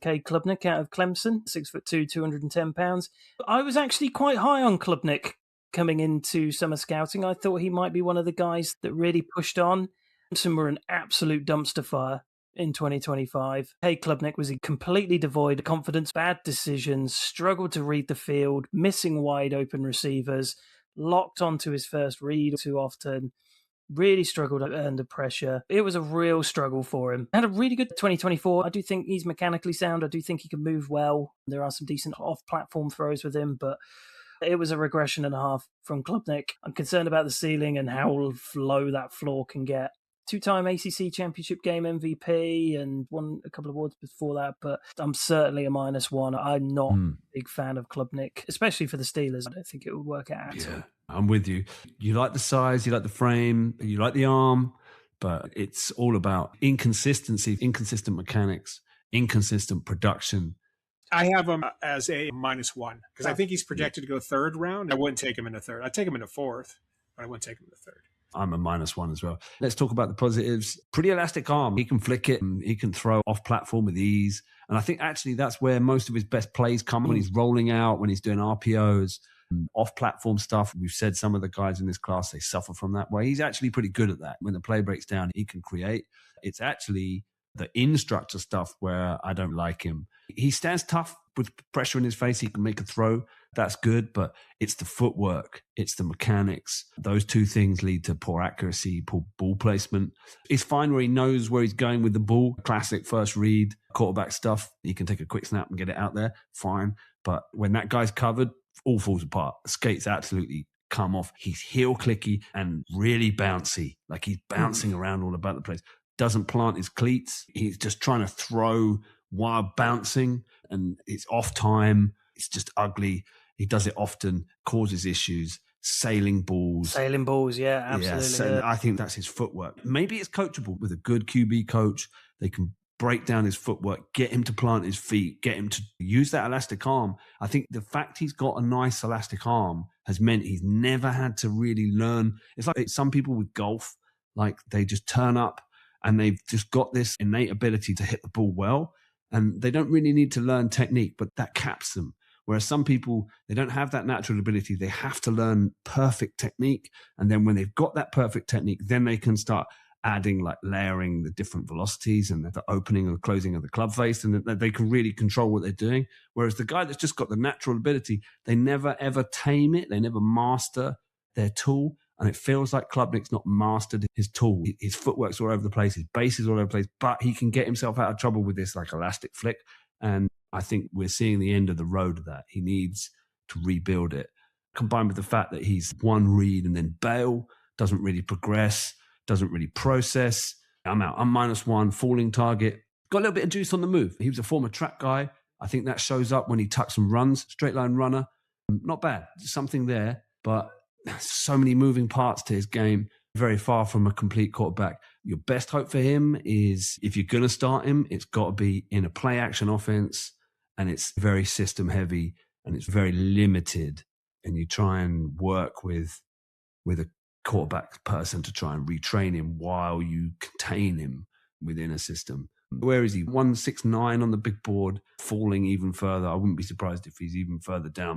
Cade Klubnik out of Clemson, 6'2", 210 pounds. I was actually quite high on Klubnik coming into summer scouting. I thought he might be one of the guys that really pushed on. Clemson were an absolute dumpster fire in 2025. Cade Klubnik was completely devoid of confidence, bad decisions, struggled to read the field, missing wide open receivers, locked onto his first read too often, really struggled under pressure. It was a real struggle for him. Had a really good 2024. I do think he's mechanically sound. I do think he can move well. There are some decent off-platform throws with him, but it was a regression and a half from Klubnik. I'm concerned about the ceiling and how low that floor can get. Two-time ACC Championship Game MVP and won a couple of awards before that, but I'm certainly a -1. I'm not a big fan of Klubnik, especially for the Steelers. I don't think it would work out at all. I'm with you. You like the size, you like the frame, you like the arm, but it's all about inconsistency, inconsistent mechanics, inconsistent production. I have him as a -1 because I think he's projected to go third round. I wouldn't take him in the third. I'd take him in the fourth, but I wouldn't take him in the third. I'm a -1 as well. Let's talk about the positives. Pretty elastic arm. He can flick it and he can throw off platform with ease. And I think actually that's where most of his best plays come when he's rolling out, when he's doing RPOs, off platform stuff. We've said some of the guys in this class, they suffer from that way. He's actually pretty good at that. When the play breaks down, he can create. It's actually the instructor stuff where I don't like him. He stands tough with pressure in his face. He can make a throw. That's good, but it's the footwork. It's the mechanics. Those two things lead to poor accuracy, poor ball placement. He's fine where he knows where he's going with the ball. Classic first read, quarterback stuff. He can take a quick snap and get it out there. Fine. But when that guy's covered, all falls apart. Skates absolutely come off. He's heel clicky and really bouncy. Like he's bouncing around all about the place. Doesn't plant his cleats. He's just trying to throw while bouncing and it's off time. It's just ugly. He does it often, causes issues, sailing balls. Sailing balls, yeah, absolutely. Yeah, I think that's his footwork. Maybe it's coachable with a good QB coach. They can break down his footwork, get him to plant his feet, get him to use that elastic arm. I think the fact he's got a nice elastic arm has meant he's never had to really learn. It's like some people with golf, like they just turn up and they've just got this innate ability to hit the ball well. And they don't really need to learn technique, but that caps them. Whereas some people, they don't have that natural ability. They have to learn perfect technique. And then when they've got that perfect technique, then they can start adding, like layering the different velocities and the opening and closing of the club face. And they can really control what they're doing. Whereas the guy that's just got the natural ability, they never ever tame it. They never master their tool. And it feels like Klubnik's not mastered his tool. His footwork's all over the place. His base is all over the place. But he can get himself out of trouble with this like elastic flick. And I think we're seeing the end of the road of that. He needs to rebuild it. Combined with the fact that he's one read and then bail, doesn't really progress, doesn't really process. I'm out. I'm -1, falling target. Got a little bit of juice on the move. He was a former track guy. I think that shows up when he tucks and runs. Straight line runner. Not bad. Something there. But so many moving parts to his game, very far from a complete quarterback. Your best hope for him is if you're going to start him, it's got to be in a play action offense and it's very system heavy and it's very limited. And you try and work with a quarterback person to try and retrain him while you contain him within a system. Where is he? 169 on the big board, falling even further. I wouldn't be surprised if he's even further down.